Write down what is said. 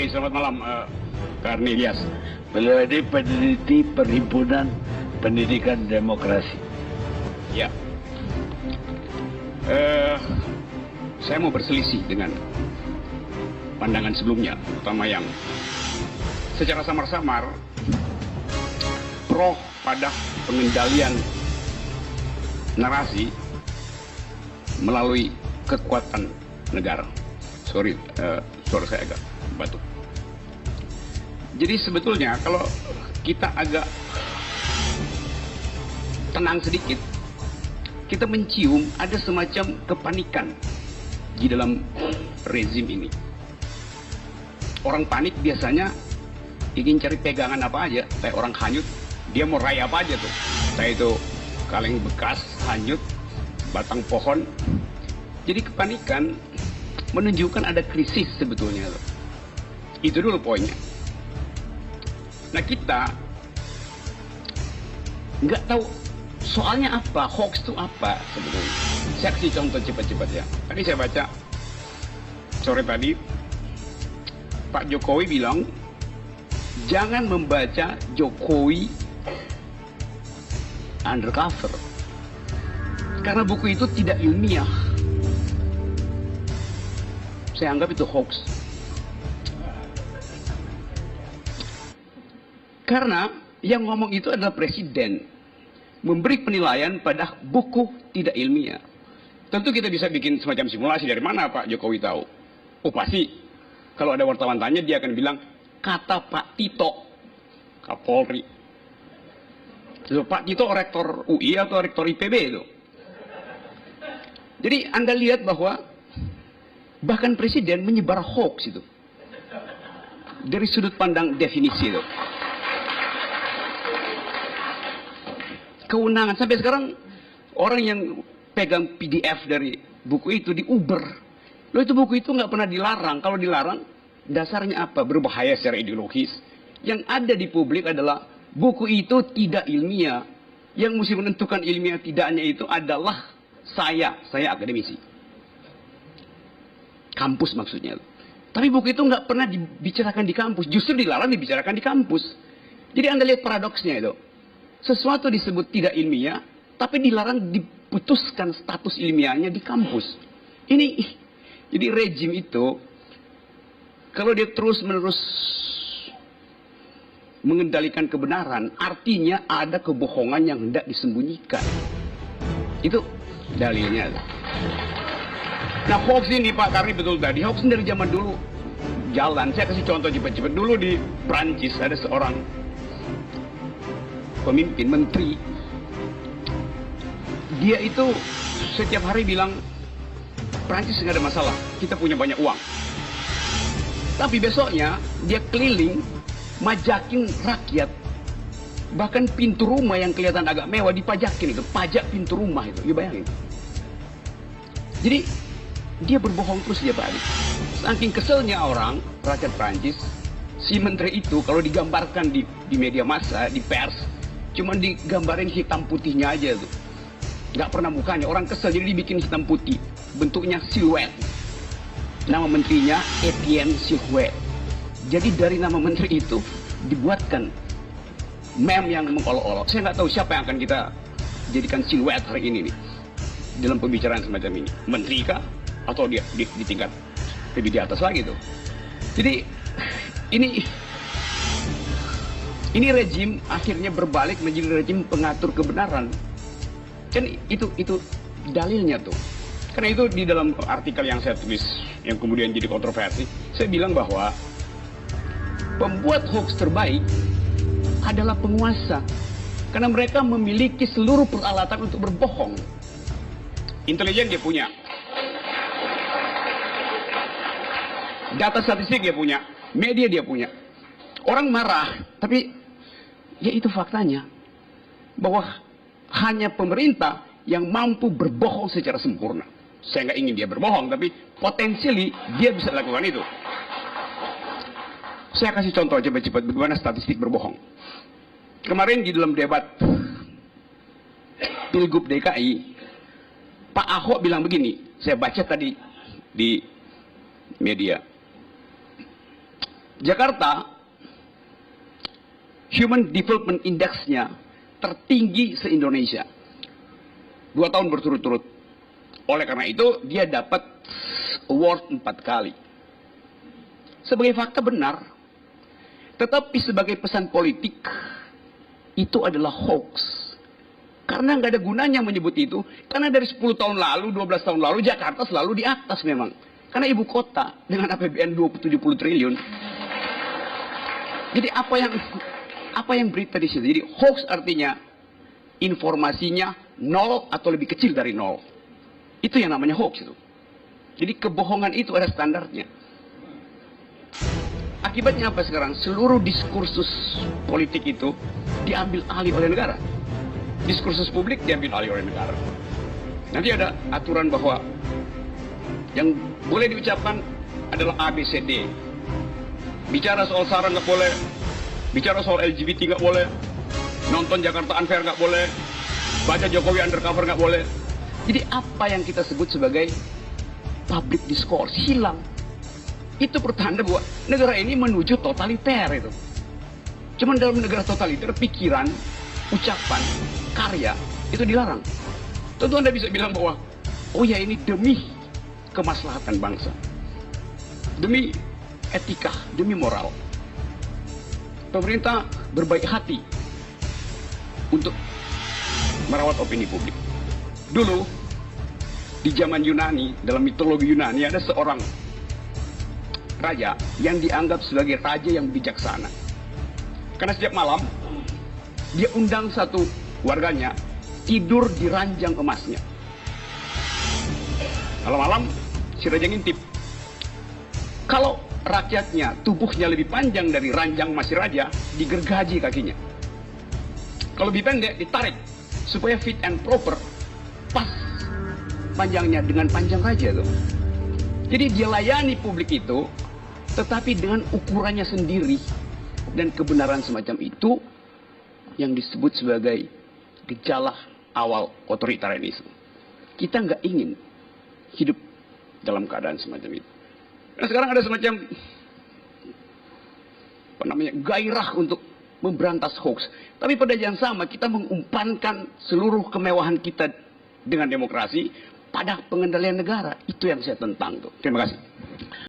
Oke, selamat malam, Kak Arnilias. Beliau ini peneliti Perhimpunan Pendidikan Demokrasi. Ya. Saya mau berselisih dengan pandangan sebelumnya, terutama yang secara samar-samar pro pada pengendalian narasi melalui kekuatan negara. Sorry, suara saya agak batuk. Jadi sebetulnya kalau kita agak tenang sedikit, kita mencium ada semacam kepanikan di dalam rezim ini. Orang panik biasanya ingin cari pegangan apa aja, kayak orang hanyut, dia mau raih apa aja tuh. Kayak itu kaleng bekas, hanyut, batang pohon. Jadi kepanikan menunjukkan ada krisis sebetulnya tuh. Itu dulu poinnya. Nah kita nggak tahu soalnya apa, hoax itu apa sebetulnya. Saya kasih contoh cepat-cepat ya. Tadi saya baca sore tadi, Pak Jokowi bilang jangan membaca Jokowi undercover karena buku itu tidak ilmiah. Saya anggap itu hoax. Karena yang ngomong itu adalah presiden memberi penilaian pada buku tidak ilmiah. Tentu kita bisa bikin semacam simulasi dari mana Pak Jokowi tahu. Oh pasti kalau ada wartawan tanya dia akan bilang kata Pak Tito Kapolri. So, Pak Tito rektor UI atau rektor IPB itu. Jadi Anda lihat bahwa bahkan presiden menyebar hoax itu dari sudut pandang definisi itu. Kewenangan sampai sekarang orang yang pegang PDF dari buku itu diuber. Loh itu buku itu nggak pernah dilarang. Kalau dilarang dasarnya apa? Berbahaya secara ideologis. Yang ada di publik adalah buku itu tidak ilmiah. Yang mesti menentukan ilmiah tidaknya itu adalah saya akademisi. Kampus maksudnya. Tapi buku itu nggak pernah dibicarakan di kampus. Justru dilarang dibicarakan di kampus. Jadi Anda lihat paradoksnya itu. Sesuatu disebut tidak ilmiah, tapi dilarang diputuskan status ilmiahnya di kampus. Jadi rejim itu, kalau dia terus-menerus mengendalikan kebenaran, artinya ada kebohongan yang hendak disembunyikan. Itu dalilnya. Nah hoax ini Pak Karni betul tadi, hoax dari zaman dulu jalan. Saya kasih contoh cepat-cepat. Dulu di Prancis ada seorang pemimpin, menteri. Dia itu setiap hari bilang, Prancis nggak ada masalah, kita punya banyak uang. Tapi besoknya dia keliling, majakin rakyat. Bahkan pintu rumah yang kelihatan agak mewah dipajakin itu, pajak pintu rumah itu, ya bayangin. Jadi dia berbohong terus dia Pak. Saking keselnya orang, rakyat Prancis, si menteri itu kalau digambarkan di media massa, di pers, cuman digambarin hitam putihnya aja tuh. Nggak pernah mukanya. Orang kesel jadi dibikin hitam putih. Bentuknya siluet. Nama menterinya Etienne Siluet. Jadi dari nama menteri itu dibuatkan meme yang mengolok-olok. Saya nggak tahu siapa yang akan kita jadikan siluet hari ini nih. Dalam pembicaraan semacam ini. Menteri kah? Atau dia di tingkat lebih di atas lagi tuh. Jadi ini rejim akhirnya berbalik menjadi rejim pengatur kebenaran. Kan itu dalilnya tuh. Karena itu di dalam artikel yang saya tulis yang kemudian jadi kontroversi, saya bilang bahwa pembuat hoax terbaik adalah penguasa. Karena mereka memiliki seluruh peralatan untuk berbohong. Intelijen dia punya. Data statistik dia punya. Media dia punya. Orang marah, tapi ya itu faktanya. Bahwa hanya pemerintah yang mampu berbohong secara sempurna. Saya nggak ingin dia berbohong, tapi potensially dia bisa lakukan itu. Saya kasih contoh cepat-cepat bagaimana statistik berbohong. Kemarin di dalam debat Pilgub DKI, Pak Ahok bilang begini, saya baca tadi di media. Jakarta, Human Development Index-nya tertinggi se-Indonesia. 2 tahun berturut-turut. Oleh karena itu, dia dapat award 4 kali. Sebagai fakta benar, tetapi sebagai pesan politik, itu adalah hoax. Karena nggak ada gunanya menyebut itu, karena dari 10 tahun lalu, 12 tahun lalu, Jakarta selalu di atas memang. Karena ibu kota dengan APBN 70 triliun. Jadi apa yang berita di situ? Jadi hoax artinya informasinya nol atau lebih kecil dari nol. Itu yang namanya hoax itu. Jadi kebohongan itu ada standarnya. Akibatnya apa sekarang? Seluruh diskursus politik itu diambil alih oleh negara. Diskursus publik diambil alih oleh negara. Nanti ada aturan bahwa yang boleh diucapkan adalah A, B, C, D. Bicara soal SARA nggak boleh. Bicara soal LGBT nggak boleh. Nonton Jakarta Unfair nggak boleh. Baca Jokowi undercover nggak boleh. Jadi apa yang kita sebut sebagai public discourse hilang. Itu pertanda bahwa negara ini menuju totaliter itu. Cuman dalam negara totaliter, pikiran, ucapan, karya, itu dilarang. Tentu Anda bisa bilang bahwa, oh ya ini demi kemaslahatan bangsa. Demi etika, demi moral. Pemerintah berbaik hati untuk merawat opini publik. Dulu, di zaman Yunani, dalam mitologi Yunani, ada seorang raja yang dianggap sebagai raja yang bijaksana. Karena setiap malam dia undang satu warganya tidur di ranjang emasnya. Malam-malam si raja ngintip. Kalau rakyatnya tubuhnya lebih panjang dari ranjang emas si raja, digergaji kakinya. Kalau lebih pendek ditarik supaya fit and proper, pas panjangnya dengan panjang raja itu. Jadi dia layani publik itu, tetapi dengan ukurannya sendiri. Dan kebenaran semacam itu yang disebut sebagai gejala awal otoritarianisme. Kita nggak ingin hidup dalam keadaan semacam itu. Nah sekarang ada semacam gairah untuk memberantas hoax. Tapi pada yang sama kita mengumpankan seluruh kemewahan kita dengan demokrasi pada pengendalian negara. Itu yang saya tentang tuh. Terima kasih.